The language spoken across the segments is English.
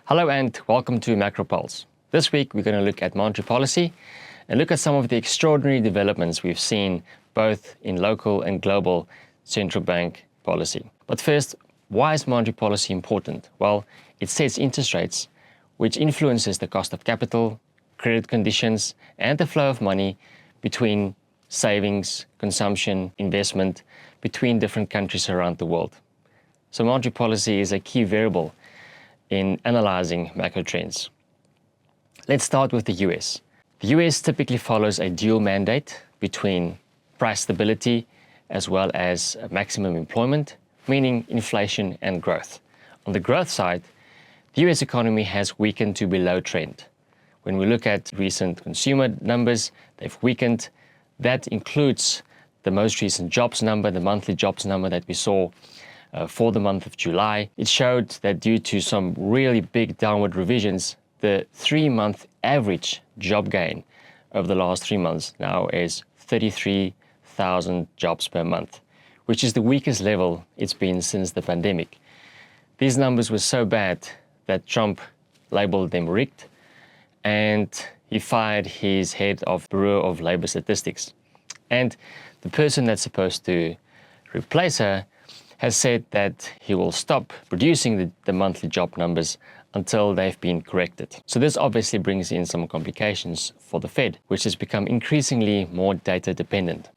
Hello and welcome to Macro Pulse. This week we're going to look at monetary policy and look at some of the extraordinary developments we've seen both in local and global central bank policy. But first, why is monetary policy important? Well, it sets interest rates, which influences the cost of capital, credit conditions, and the flow of money between savings, consumption, investment, between different countries around the world. So monetary policy is a key variable in analyzing macro trends. Let's start with the US. The US typically follows a dual mandate between price stability as well as maximum employment, meaning inflation and growth. On the growth side, the US economy has weakened to below trend. When we look at recent consumer numbers, they've weakened. That includes the most recent jobs number, the monthly jobs number that we saw for the month of July. It showed that due to some really big downward revisions, the 3-month average job gain over the last 3 months now is 33,000 jobs per month, which is the weakest level it's been since the pandemic. These numbers were so bad that Trump labeled them rigged, and he fired his head of Bureau of Labor Statistics. And the person that's supposed to replace her has said that he will stop producing the monthly job numbers until they've been corrected. So this obviously brings in some complications for the Fed, which has become increasingly more data dependent.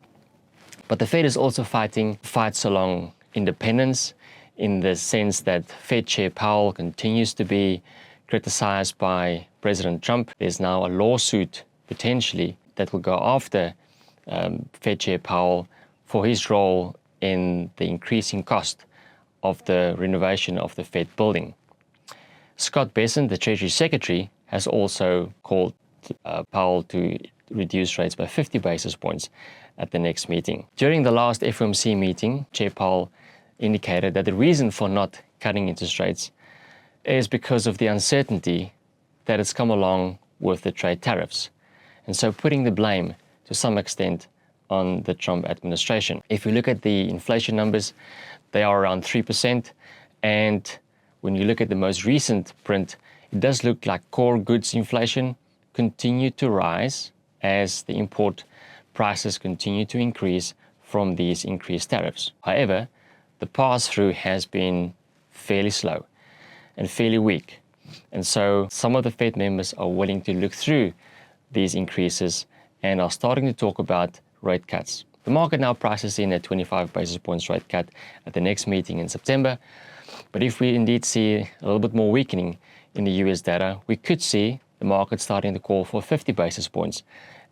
But the Fed is also fights along independence in the sense that Fed Chair Powell continues to be criticized by President Trump. There's now a lawsuit potentially that will go after Fed Chair Powell for his role in the increasing cost of the renovation of the Fed building. Scott Bessent, the Treasury Secretary, has also called Powell to reduce rates by 50 basis points at the next meeting. During the last FOMC meeting, Chair Powell indicated that the reason for not cutting interest rates is because of the uncertainty that has come along with the trade tariffs, and so putting the blame to some extent on the Trump administration. If we look at the inflation numbers, they are around 3%, and when you look at the most recent print, it does look like core goods inflation continued to rise as the import prices continue to increase from these increased tariffs. However, the pass-through has been fairly slow and fairly weak, and so some of the Fed members are willing to look through these increases and are starting to talk about rate cuts. The market now prices in a 25 basis points rate cut at the next meeting in September. But if we indeed see a little bit more weakening in the US data, we could see the market starting to call for 50 basis points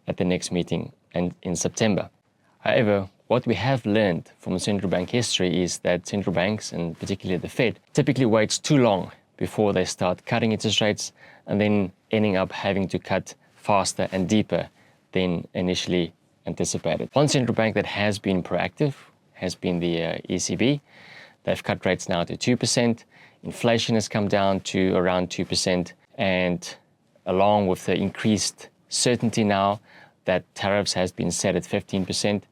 at the next meeting and in September. However, what we have learned from central bank history is that central banks, and particularly the Fed, typically waits too long before they start cutting interest rates and then ending up having to cut faster and deeper than initially anticipated. One central bank that has been proactive has been the ECB. They've cut rates now to 2%. Inflation has come down to around 2%. And along with the increased certainty now that tariffs has been set at 15%,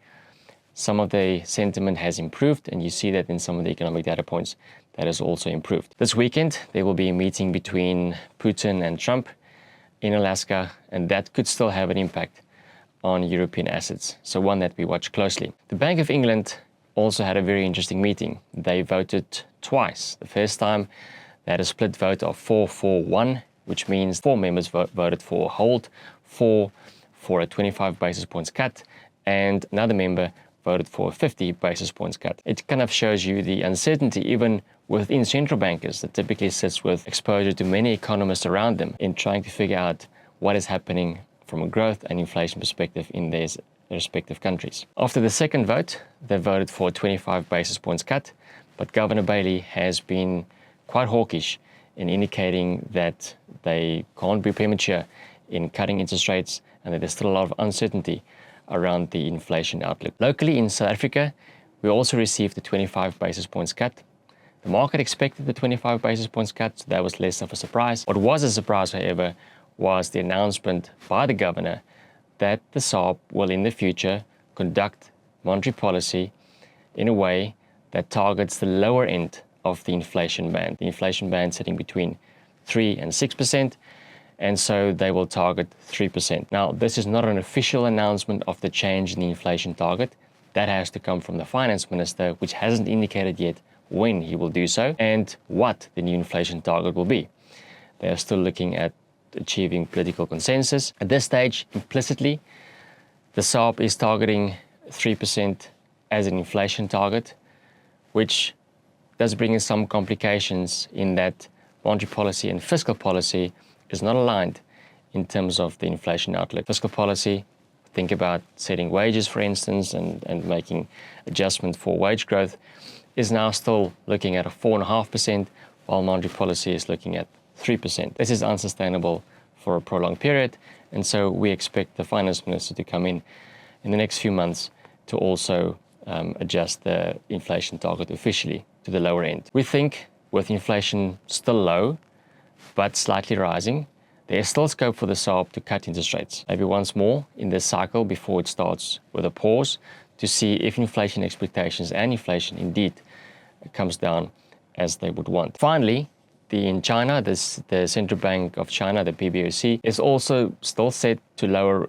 some of the sentiment has improved, and you see that in some of the economic data points that has also improved. This weekend, there will be a meeting between Putin and Trump in Alaska, and that could still have an impact on European assets, so one that we watch closely. The Bank of England also had a very interesting meeting. They voted twice. The first time, they had a split vote of 4-4-1, which means 4 members voted for hold, 4 for a 25 basis points cut, and another member voted for a 50 basis points cut. It kind of shows you the uncertainty even within central bankers that typically sits with exposure to many economists around them in trying to figure out what is happening from a growth and inflation perspective in their respective countries. After the second vote, they voted for a 25 basis points cut, but Governor Bailey has been quite hawkish in indicating that they can't be premature in cutting interest rates and that there's still a lot of uncertainty around the inflation outlook. Locally in South Africa, we also received a 25 basis points cut. The market expected the 25 basis points cut, so that was less of a surprise. What was a surprise, however, was the announcement by the governor that the SARB will in the future conduct monetary policy in a way that targets the lower end of the inflation band sitting between 3 and 6%, and so they will target 3%. Now, this is not an official announcement of the change in the inflation target. That has to come from the finance minister, which hasn't indicated yet when he will do so and what the new inflation target will be. They are still looking at achieving political consensus. At this stage, implicitly, the SARB is targeting 3% as an inflation target, which does bring in some complications in that monetary policy and fiscal policy is not aligned in terms of the inflation outlook. Fiscal policy, think about setting wages, for instance, and making adjustment for wage growth, is now still looking at a 4.5%, while monetary policy is looking at 3%. This is unsustainable for a prolonged period, and so we expect the finance minister to come in the next few months to also adjust the inflation target officially to the lower end. We think with inflation still low, but slightly rising, there is still scope for the SARB to cut interest rates, maybe once more in this cycle before it starts with a pause to see if inflation expectations and inflation indeed comes down as they would want. Finally, in China, the Central Bank of China, the PBOC, is also still set to lower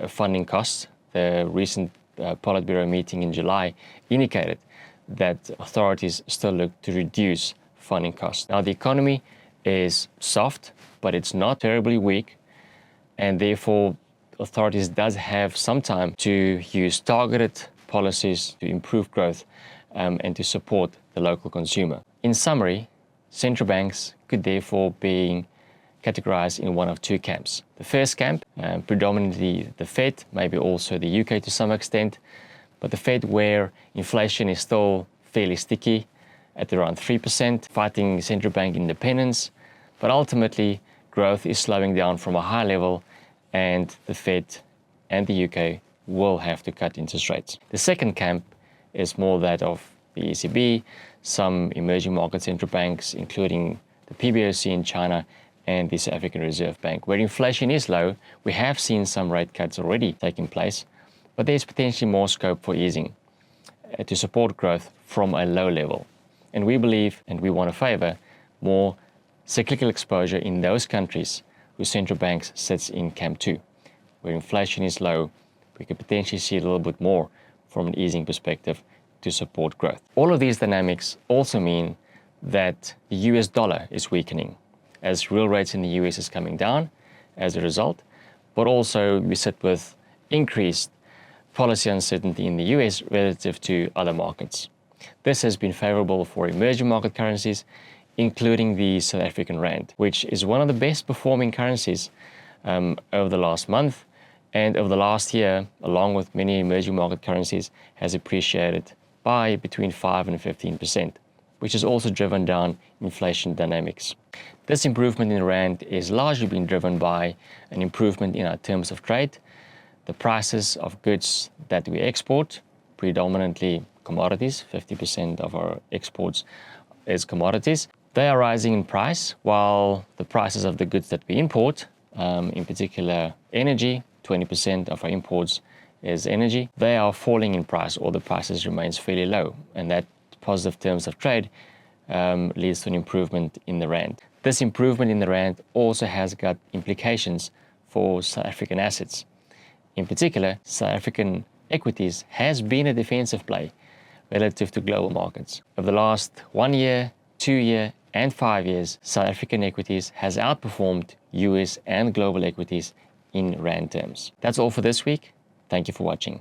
funding costs. The recent Politburo meeting in July indicated that authorities still look to reduce funding costs. Now, the economy is soft, but it's not terribly weak, and therefore authorities does have some time to use targeted policies to improve growth and to support the local consumer. In summary, central banks could therefore be categorized in one of two camps. The first camp, predominantly the Fed, maybe also the UK to some extent, but the Fed where inflation is still fairly sticky at around 3%, fighting central bank independence, but ultimately growth is slowing down from a high level and the Fed and the UK will have to cut interest rates. The second camp is more that of the ECB, some emerging market central banks, including the PBOC in China and the South African Reserve Bank. Where inflation is low, we have seen some rate cuts already taking place, but there's potentially more scope for easing to support growth from a low level. And we believe, and we want to favor, more cyclical exposure in those countries whose central banks sits in camp 2. Where inflation is low, we could potentially see a little bit more from an easing perspective to support growth. All of these dynamics also mean that the US dollar is weakening as real rates in the US is coming down as a result, but also we sit with increased policy uncertainty in the US relative to other markets. This has been favorable for emerging market currencies, including the South African rand, which is one of the best performing currencies over the last month, and over the last year, along with many emerging market currencies, has appreciated by between 5 and 15%, which has also driven down inflation dynamics. This improvement in the rand is largely being driven by an improvement in our terms of trade. The prices of goods that we export, predominantly commodities, 50% of our exports is commodities, they are rising in price, while the prices of the goods that we import, in particular energy, 20% of our imports is energy, they are falling in price, or the prices remains fairly low, and that positive terms of trade leads to an improvement in the rand. This improvement in the rand also has got implications for South African assets. In particular, South African equities has been a defensive play relative to global markets. Over the last 1 year, 2 year, and 5 years, South African equities has outperformed US and global equities in rand terms. That's all for this week. Thank you for watching.